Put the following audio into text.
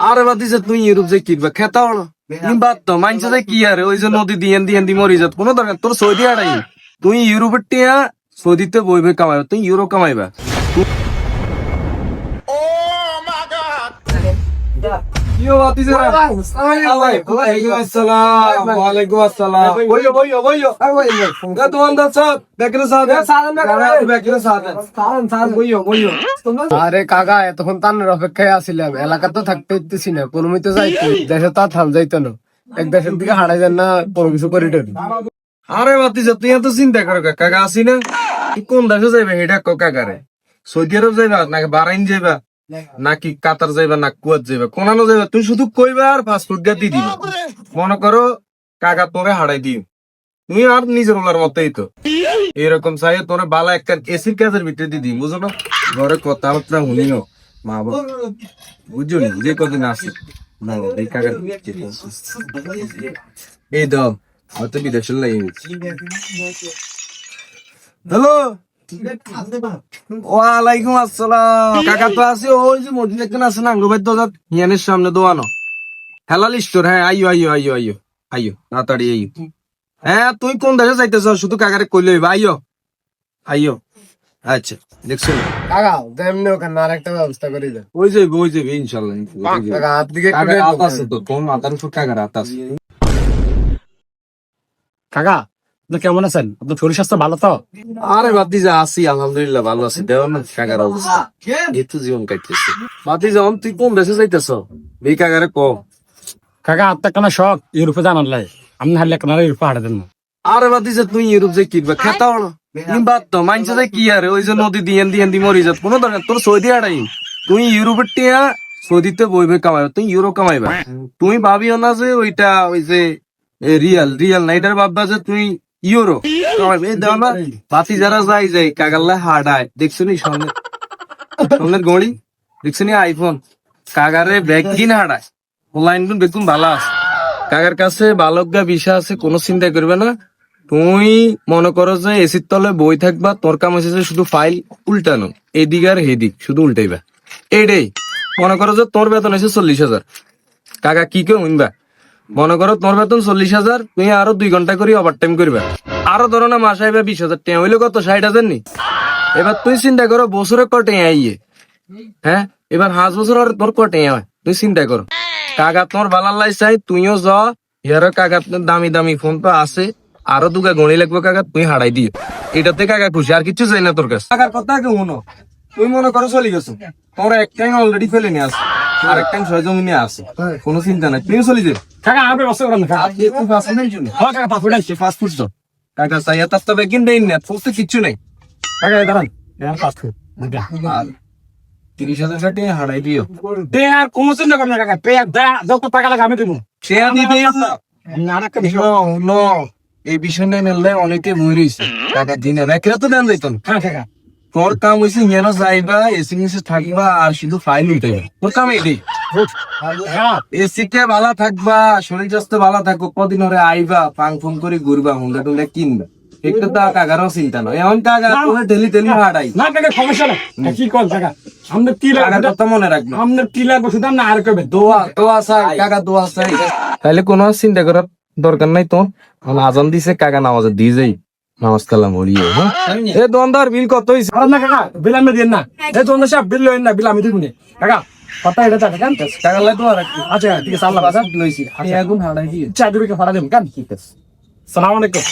আরে বাতিছে তুই ইউরোপ যে কিনবা খেতা হলো বাদ তো মানছে যে কি আরে ওই যে নদী দিয়ে দি মরি যাত কোনো দরকার তোর সৌদি আড়াই তুই ইউরোপের টিয়া সৌদিতে বই বই কামাইবা তুই ইউরো কামাইবা আরে কাকা এতক্ষণ তানের অপেক্ষায় আসিলাম এলাকা তো থাকতে ইচ্ছেছি না কোনো মতো যাইতো দেশে তো থাম যাইতো না এক দেশের দিকে হারাই যান না কোনো কিছু করিডোর আরে বাতিছে তুই এত চিন্তা কর কাকা আসি না তুই কোন দেশে যাইবা এটা কাকারে সৌদি আরব যাইবা নাকি বারাইন যাইবা নাকি কাতার যাইবা না কুয়াত যাইবা কোনানো যাইবা তুই শুধু কইবা আর পাসপোর্ট গা দিয়ে দিবা মনে করো কাকা তোরে হারাই দিও তুমি আর নিজের ওনার মতোই তো এরকম চাই তোরে বালা একটা এসির কাজের ভিতরে দিয়ে দিই বুঝো না ঘরে কথাবার্তা শুনিও মা বাবা বুঝছো নি যে কদিন আসে না এই কাকার এই দাও হয়তো বিদেশে লাগে হ্যালো ওয়ালাইকুম আসসালাম কাকা তো আছে ওই যে মসজিদ একখানে আছে না আঙ্গুবাই দোজাত হিয়ানের সামনে দোয়ানো হেলাল স্টোর হ্যাঁ আইয়ো তাড়াতাড়ি আইয়ো হ্যাঁ তুই কোন দেশে যাইতেছ শুধু কাকারে কইলে আইয়ো আচ্ছা দেখছো কাকা যেমনি ওখানে আর একটা ব্যবস্থা করে দেন ওই যাবে ইনশাল্লাহ কাকা হাত দিকে কাকার হাত আছে তো তোর মাথার উপর কাকার হাত আছে কাকা আপনি কেমন আছেন আপনার শরীর স্বাস্থ্য ভালো তো? আরে বাতিজা আছি আলহামদুলিল্লাহ ভালো আছি দেও না কাকার অবস্থা এত জীবন কাটতেছে বাতিজা তুই কোন দেশে যাইতেছ এই কাকারে কো কাকা আপনার কেন শখ ইউরোপে জানার লাই আপনি হারলে কেন ইউরোপে হাঁটা দেন না আরে বাতিজা তুই ইউরোপ যে কিনবা খেতা হলো বাদ তো মানছে যে কি আরে ওই যে নদী দিয়ে দি মরি যাত কোনো দরকার তোর সৌদি আড়াই তুই ইউরোপের টিয়া সৌদিতে বই বই কামাইবা তুই ইউরো কামাইবা তুই ভাবিও না যে ওইটা ওই যে রিয়াল না এটার ভাববা যে তুই ইউরো এই দাও না বাতি যারা যাই কাগাল্লা হাডায় দেখছো নি সামনের গড়ি দেখছো নি আইফোন কাগারে ব্যাগ কিন হাডায় অনলাইন গুন বেগুন ভালো আছে কাকার কাছে বালকগা বিষা আছে কোনো চিন্তা করবে না তুই মনে করো যে এসির তলে বই থাকবা তোর কাম হচ্ছে শুধু ফাইল উল্টানো এদিক আর হেদিক শুধু উল্টাইবা এইটাই মনে করো যে তোর বেতন হয়েছে 40,000 কাকা কি কেউ শুনবা মনে করো তোর বেতন 40,000 তুমি আরো 2 ঘন্টা করে ওভার টাইম করবা আরো ধরো না মাসে আইবা 20,000 টাকা হইলে কত 60,000 নি এবার তুই চিন্তা করো বছরে কটে আইয়ে হ্যাঁ এবার 5 বছর আর তোর কটে হয় তুই চিন্তা করো কাকা তোর ভালো লাই চাই তুইও য ইয়ারও কাকা দামি দামি ফোন তো আছে আরো 2 গণি লাগবে কাকা তুই হারাই দিও এটাতে কাকা খুশি আর কিছু চাই না তোর কাছে কাকার কথা কেউ শুনো তুই মনে করো চলে গেছো তোর এক টাইম অলরেডি ফেলে নিয়ে আসে আর এক টাইম ছয় জমি নিয়ে আসে কোনো চিন্তা নাই তুই চলে যাবে কাকা আমার ব্যবস্থা করেন না হ্যাঁ কাকা পাসপোর্ট আছে ফাস্টফুড তো কাকা চাই তার তবে কিনতে না ফুলতে কিচ্ছু নেই কাকা দাঁড়ান পাসপোর্ট 30,000 টাকা হারাই দিও তে আর কোনো চিন্তা করেন না কাকা পে যত টাকা লাগে আমি দেবো শেয়া দিতে না একটা বিষয় নো এই বিষয় নিয়ে অনেকে মরিছে টাকা দিনে রেখে তো দেন যাইতো না হ্যাঁ কাকা তোর কাম হয়েছে যেন যাইবা এসি মিসে থাকবা আর শুধু ফাইল উঠাইবা তোর কাম এটাই এসিতে ভালো থাকবা শরীর স্বাস্থ্য ভালো থাকো কদিন ধরে আইবা ফাং ফুং করে ঘুরবা হুন্ডা টুন্ডা কিনবা একটা তো কাকারও চিন্তা নয় এমন কাকা তোর ঠেলি হাঁটাই না কাকা সমস্যা না কি কর কাকা আমাদের কি কাকার লাগবে কথা মনে রাখবে আমাদের কি লাগবে শুধু না আর কবে দোয়া চাই কাকা দোয়া চাই তাহলে কোনো চিন্তা করার দরকার নাই তো আজান দিছে কাকা নামাজে দিয়ে যাই নামাজ কালাম ওড়িয়ে হ্যাঁ এ দোকানদার বিল কত হইছে না কাকা বিল আমি দিন না এই তো সাহেব বিল লইন না বিল আমি দিব না কাকা কথা এটা টাকা কেন টাকা লাই দোয়া রাখি আচ্ছা ঠিক আছে আল্লাহ বাজার লইছি এখন হাড়াই দিয়ে চা দিবে ভাড়া দেব কেন ঠিক আছে সালাম আলাইকুম